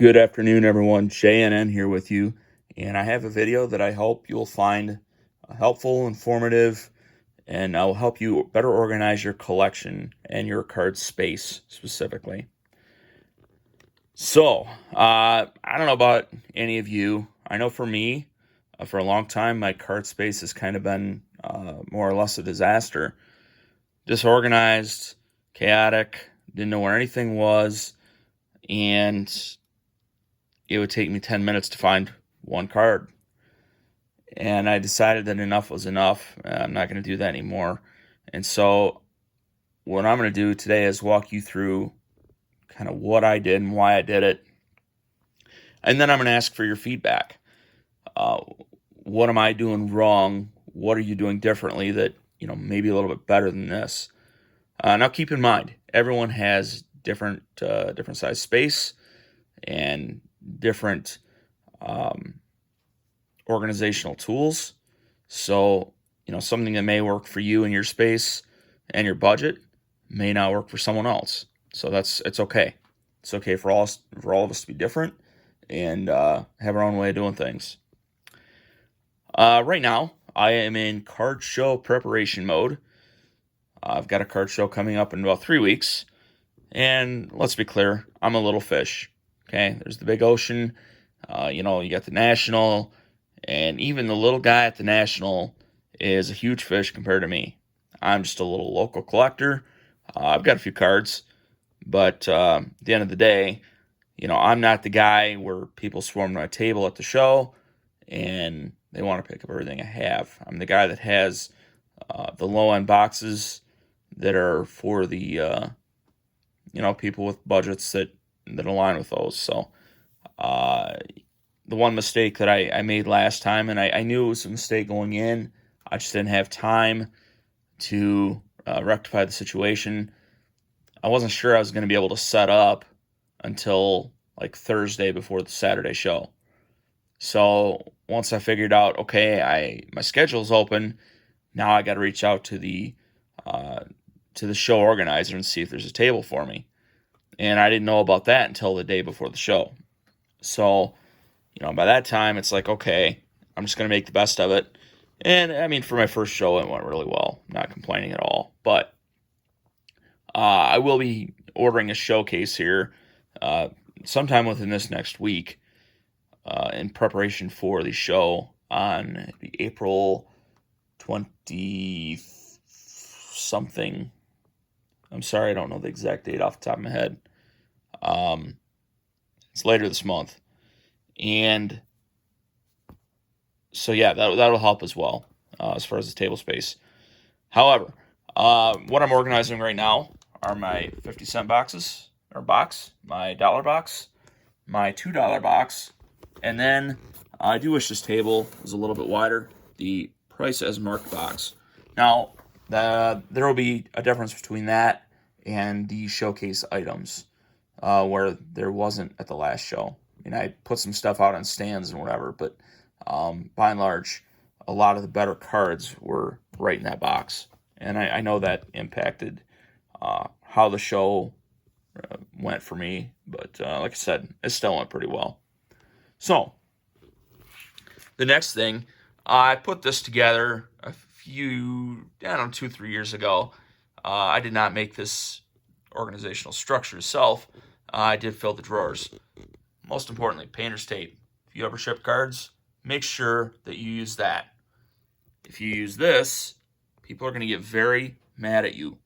Good afternoon, everyone. JNN here with you, and I have a video that I hope you'll find helpful, informative, and I'll help you better organize your collection and your card space specifically. So, I don't know about any of you. I know for me, for a long time, my card space has kind of been more or less a disaster. Disorganized, chaotic, didn't know where anything was, and it would take me 10 minutes to find one card. And I decided that enough was enough. I'm not going to do that anymore. And so, what I'm going to do today is walk you through kind of what I did and why I did it. And then I'm going to ask for your feedback. What am I doing wrong? What are you doing differently that, maybe a little bit better than this? Now, keep in mind, everyone has different size space and different organizational tools. So, something that may work for you and your space and your budget may not work for someone else. So it's okay. It's okay for all of us to be different and have our own way of doing things. Right now, I am in card show preparation mode. I've got a card show coming up in about 3 weeks. And let's be clear, I'm a little fish. Okay, there's the big ocean. You got the National, and even the little guy at the National is a huge fish compared to me. I'm just a little local collector. I've got a few cards, but at the end of the day, I'm not the guy where people swarm my table at the show and they want to pick up everything I have. I'm the guy that has the low-end boxes that are for the people with budgets that align with those. So the one mistake that I made last time, and I knew it was a mistake going in, I just didn't have time to rectify the situation. I wasn't sure I was going to be able to set up until like Thursday before the Saturday show. So once I figured out, okay, my schedule's open, now I got to reach out to the show organizer and see if there's a table for me. And I didn't know about that until the day before the show. So, by that time, it's like, okay, I'm just going to make the best of it. And, I mean, for my first show, it went really well. Not complaining at all. But I will be ordering a showcase here sometime within this next week in preparation for the show on the April 20-something. I'm sorry, I don't know the exact date off the top of my head. It's later this month. And so, yeah, that'll help as well as far as the table space. However, what I'm organizing right now are my 50-cent boxes, or box, my dollar box, my $2 box, and then I do wish this table was a little bit wider, the price as marked box. Now, there will be a difference between that and the showcase items where there wasn't at the last show. I mean, I put some stuff out on stands and whatever, but by and large, a lot of the better cards were right in that box. And I know that impacted how the show went for me, but like I said, it still went pretty well. So, the next thing, I put this together a few, 2-3 years ago. I did not make this organizational structure itself. I did fill the drawers. Most importantly, painter's tape. If you ever ship cards, make sure that you use that. If you use this, people are going to get very mad at you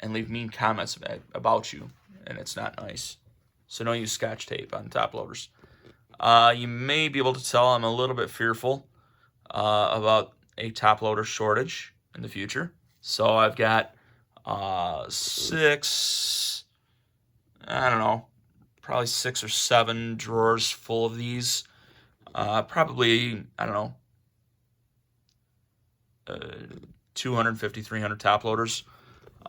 and leave mean comments about you, and it's not nice. So don't use Scotch tape on top loaders. You may be able to tell I'm a little bit fearful about a top loader shortage in the future. So I've got probably 6 or 7 drawers full of these. Probably, 250, 300 top loaders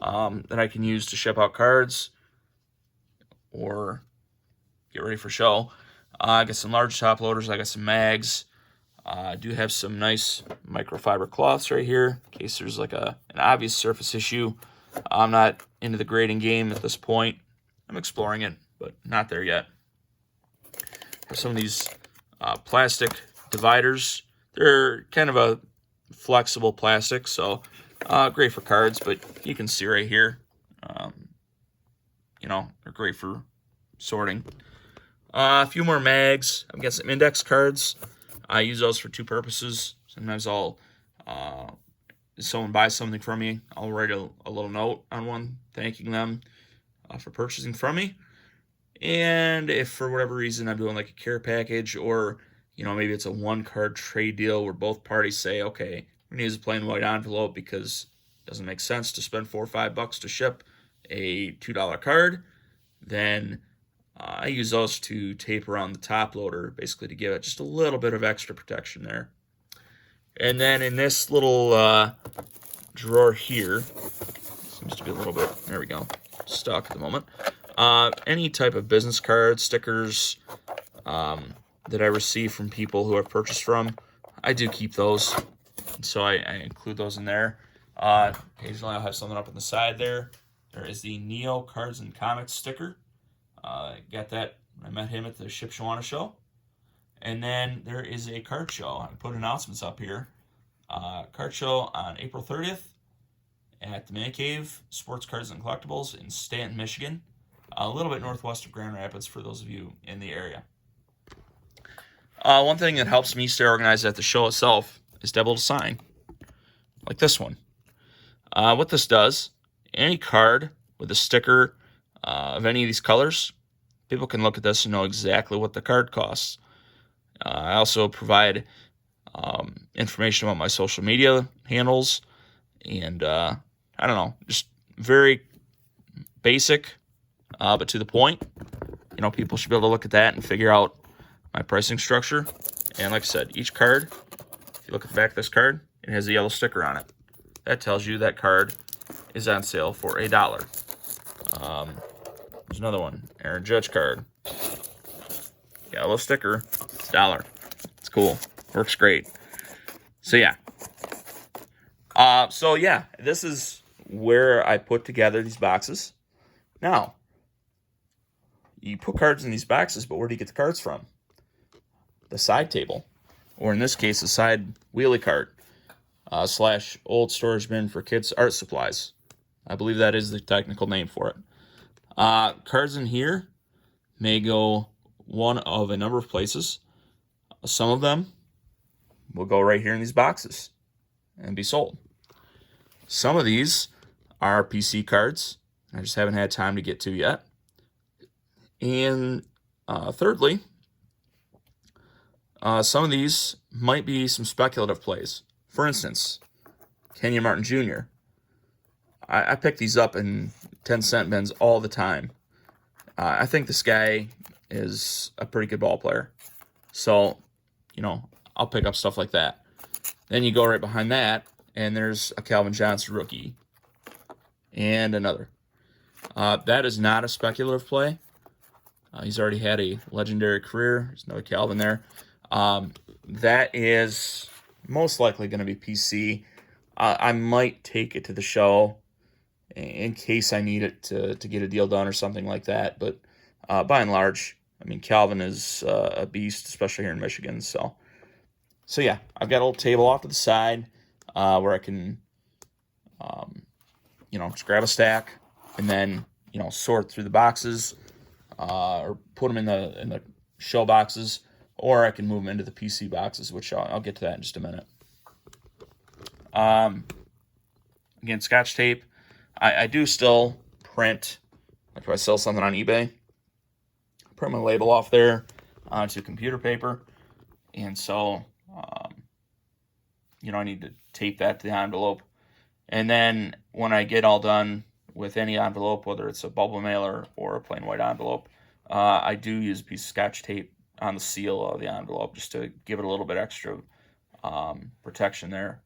that I can use to ship out cards or get ready for show. I got some large top loaders. I got some mags. I do have some nice microfiber cloths right here in case there's like an obvious surface issue. I'm not into the grading game at this point. I'm exploring it, but not there yet. are some of these plastic dividers. They're kind of a flexible plastic, so great for cards, but you can see right here, they're great for sorting. A few more mags. I've got some index cards. I use those for two purposes. Sometimes if someone buys something from me, I'll write a little note on one thanking them for purchasing from me. And if for whatever reason I'm doing like a care package, or maybe it's a one card trade deal where both parties say, okay, we're gonna use a plain white envelope because it doesn't make sense to spend $4 or $5 to ship a $2 card, then I use those to tape around the top loader, basically to give it just a little bit of extra protection there. And then in this little drawer here, seems to be a little bit, there we go, stuck at the moment. Any type of business cards, stickers that I receive from people who I've purchased from, I do keep those. So I include those in there. Occasionally I'll have something up on the side there. There is the Neo Cards and Comics sticker. Got that when I met him at the Shipshawana show. And then there is a card show. I put announcements up here. Card show on April 30th at the Man Cave Sports Cards and Collectibles in Stanton, Michigan. A little bit northwest of Grand Rapids for those of you in the area. One thing that helps me stay organized at the show itself is to be able to sign, like this one. What this does, any card with a sticker of any of these colors, people can look at this and know exactly what the card costs. I also provide information about my social media handles, and I don't know, just very basic, but to the point. People should be able to look at that and figure out my pricing structure. And like I said, each card, if you look at the back of this card, it has a yellow sticker on it. That tells you that card is on sale for $1. There's another one, Aaron Judge card. Yellow sticker, it's $1. It's cool, works great. So yeah. This is where I put together these boxes. Now, you put cards in these boxes, but where do you get the cards from? The side table, or in this case, a side wheelie cart / old storage bin for kids' art supplies. I believe that is the technical name for it. Cards in here may go one of a number of places. Some of them will go right here in these boxes and be sold. Some of these are PC cards I just haven't had time to get to yet. And thirdly, some of these might be some speculative plays. For instance, Kenyon Martin Jr. I pick these up in 10-cent bins all the time. I think this guy is a pretty good ball player. So, I'll pick up stuff like that. Then you go right behind that, and there's a Calvin Johnson rookie. And another. That is not a speculative play. He's already had a legendary career. There's another Calvin there. That is most likely going to be PC. I might take it to the show in case I need it to get a deal done or something like that. But by and large, Calvin is a beast, especially here in Michigan. So yeah, I've got a little table off to the side where I can, just grab a stack and then, sort through the boxes or put them in the show boxes, or I can move them into the PC boxes, which I'll get to that in just a minute. Again, Scotch tape. I do still print, like if I sell something on eBay, print my label off there onto computer paper. And so, I need to tape that to the envelope. And then when I get all done with any envelope, whether it's a bubble mailer or a plain white envelope, I do use a piece of Scotch tape on the seal of the envelope just to give it a little bit extra protection there.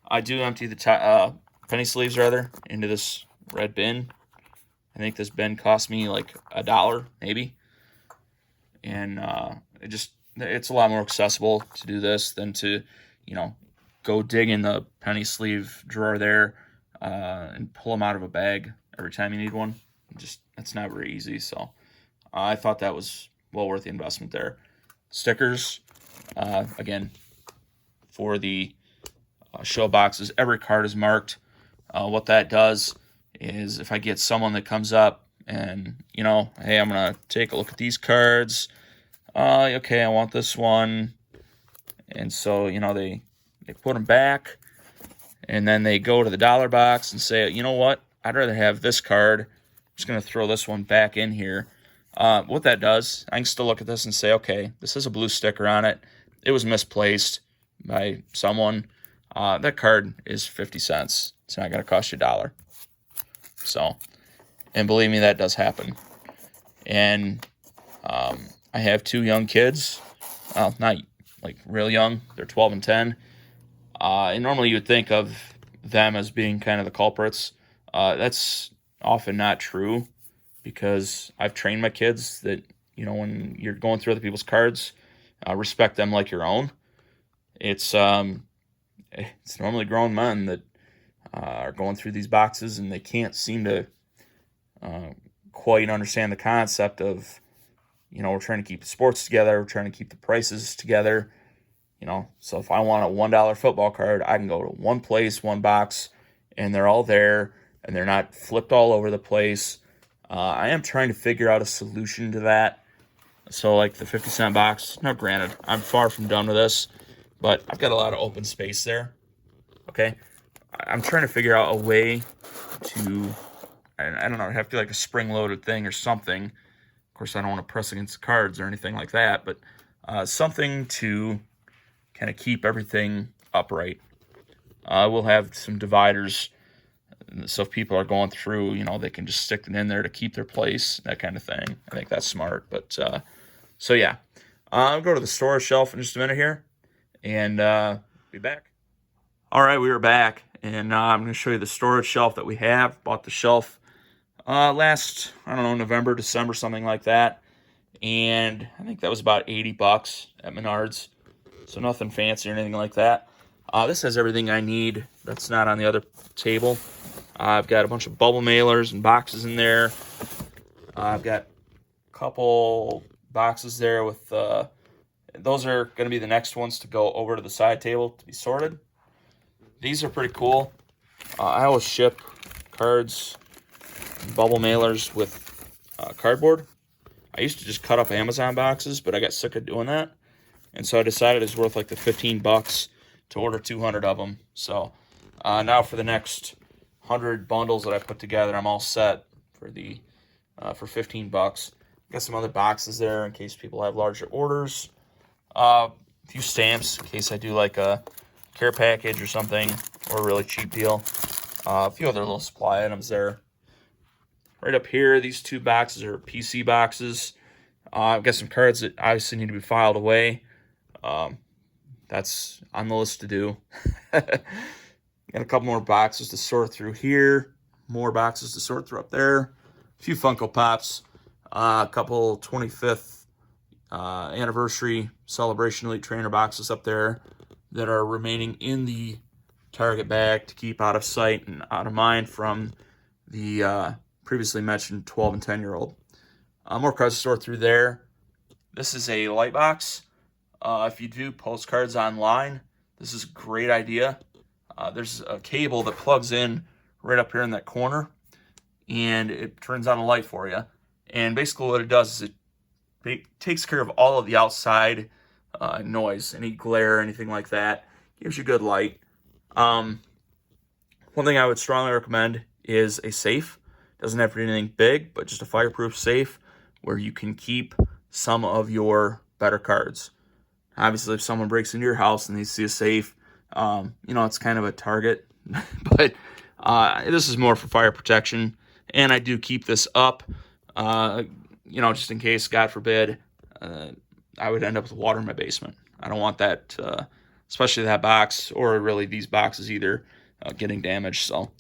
I do empty the penny sleeves into this red bin. I think this bin cost me like $1 maybe, and it's a lot more accessible to do this than to go dig in the penny sleeve drawer there and pull them out of a bag every time you need one. That's not very easy. So I thought that was well worth the investment there. Stickers, again, for the show boxes, every card is marked. What that does is if I get someone that comes up and, hey, I'm going to take a look at these cards. Okay, I want this one. And so, they put them back, and then they go to the dollar box and say, you know what, I'd rather have this card. I'm just going to throw this one back in here. What that does, I can still look at this and say, okay, this has a blue sticker on it. It was misplaced by someone. That card is 50 cents. It's not going to cost you $1. So, and believe me, that does happen. And I have 2 young kids. Well, not like real young. They're 12 and 10. And normally you would think of them as being kind of the culprits. That's often not true, because I've trained my kids that, when you're going through other people's cards, respect them like your own. It's normally grown men that are going through these boxes, and they can't seem to quite understand the concept of, we're trying to keep the sports together, we're trying to keep the prices together. So if I want a $1 football card, I can go to one place, one box, and they're all there, and they're not flipped all over the place. I am trying to figure out a solution to that. So like the 50-cent box, now granted, I'm far from done with this, but I've got a lot of open space there. Okay, I'm trying to figure out a way to, I don't know, have to be like a spring-loaded thing or something. Of course, I don't want to press against the cards or anything like that, but something to kind of keep everything upright. We'll have some dividers, so if people are going through, they can just stick it in there to keep their place, that kind of thing. I think that's smart. But so yeah, I'll go to the storage shelf in just a minute here, and be back. All right, we are back, and I'm going to show you the storage shelf that we have. Bought the shelf last, I don't know, November, December, something like that, and I think that was about $80 at Menards. So nothing fancy or anything like that. This has everything I need that's not on the other table. I've got a bunch of bubble mailers and boxes in there. I've got a couple boxes there with, those are going to be the next ones to go over to the side table to be sorted. These are pretty cool. I always ship cards and bubble mailers with cardboard. I used to just cut up Amazon boxes, but I got sick of doing that. And so I decided it's worth like the $15 to order 200 of them. So now for the next 100 bundles that I put together, I'm all set for the for $15. Got some other boxes there in case people have larger orders. A few stamps in case I do like a care package or something, or a really cheap deal. A few other little supply items there. Right up here, these 2 boxes are PC boxes. I've got some cards that obviously need to be filed away. That's on the list to do. Got a couple more boxes to sort through here. More boxes to sort through up there. A few Funko Pops. A couple 25th anniversary celebration elite trainer boxes up there that are remaining in the Target bag to keep out of sight and out of mind from the previously mentioned 12 and 10-year-old. More cards to sort through there. This is a light box. If you do postcards online, this is a great idea. There's a cable that plugs in right up here in that corner, and it turns on a light for you. And basically what it does is it takes care of all of the outside noise, any glare, anything like that. Gives you good light. One thing I would strongly recommend is a safe. Doesn't have to be anything big, but just a fireproof safe where you can keep some of your better cards. Obviously, if someone breaks into your house and they see a safe, it's kind of a target. But this is more for fire protection. And I do keep this up, just in case, God forbid, I would end up with water in my basement. I don't want that, especially that box, or really these boxes either, getting damaged. So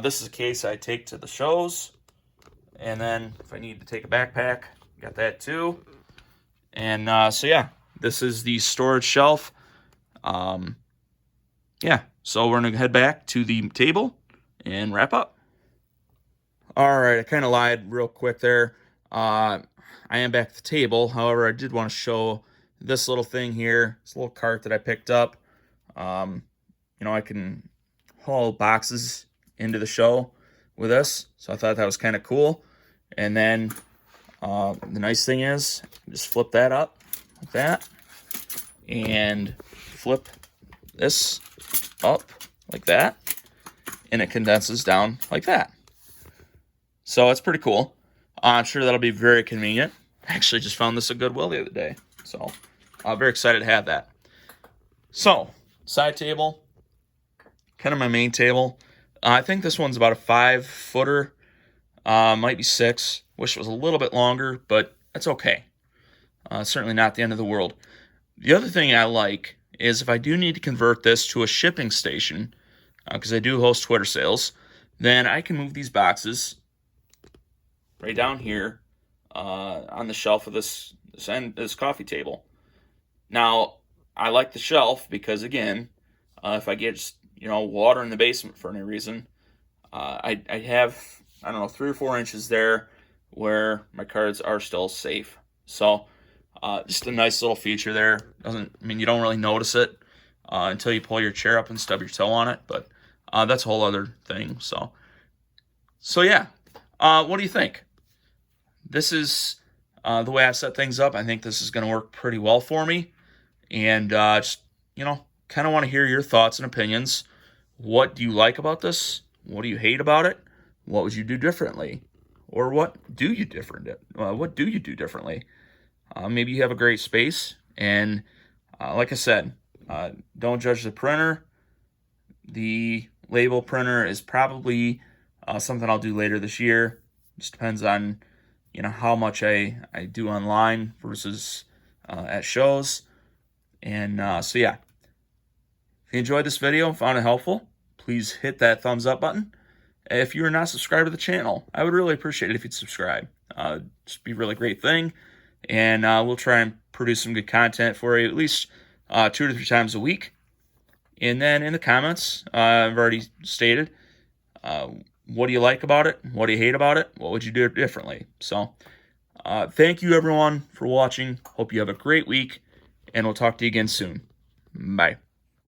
this is a case I take to the shows. And then if I need to take a backpack, got that too. And so yeah. This is the storage shelf. So we're going to head back to the table and wrap up. All right, I kind of lied real quick there. I am back at the table. However, I did want to show this little thing here. This little cart that I picked up. I can haul boxes into the show with this, so I thought that was kind of cool. And then the nice thing is, just flip that up like that, and flip this up like that, and it condenses down like that. So it's pretty cool. I'm sure that'll be very convenient. I actually just found this at Goodwill the other day, so I'm very excited to have that. So, side table, kind of my main table. I think this one's about a 5-footer, might be 6. Wish it was a little bit longer, but that's okay. Certainly not the end of the world. The other thing I like is if I do need to convert this to a shipping station, because I do host Twitter sales, then I can move these boxes right down here on the shelf of this coffee table. Now, I like the shelf because, again, if I get water in the basement for any reason, I have, I don't know, 3 or 4 inches there where my cards are still safe. So just a nice little feature there. You don't really notice it until you pull your chair up and stub your toe on it, but that's a whole other thing. So yeah, what do you think? This is the way I set things up. I think this is going to work pretty well for me, and just kind of want to hear your thoughts and opinions. What do you like about this? What do you hate about it? What would you do differently? Or what do you do differently? Maybe you have a great space, and like I said, don't judge the printer. The label printer is probably something I'll do later this year. Just depends on how much I do online versus at shows. And so yeah, if you enjoyed this video and found it helpful, please hit that thumbs up button. If you are not subscribed to the channel, I would really appreciate it if you'd subscribe. Just be a really great thing. And we'll try and produce some good content for you at least 2 to 3 times a week. And then in the comments, I've already stated, what do you like about it? What do you hate about it? What would you do differently? So thank you, everyone, for watching. Hope you have a great week, and we'll talk to you again soon. Bye.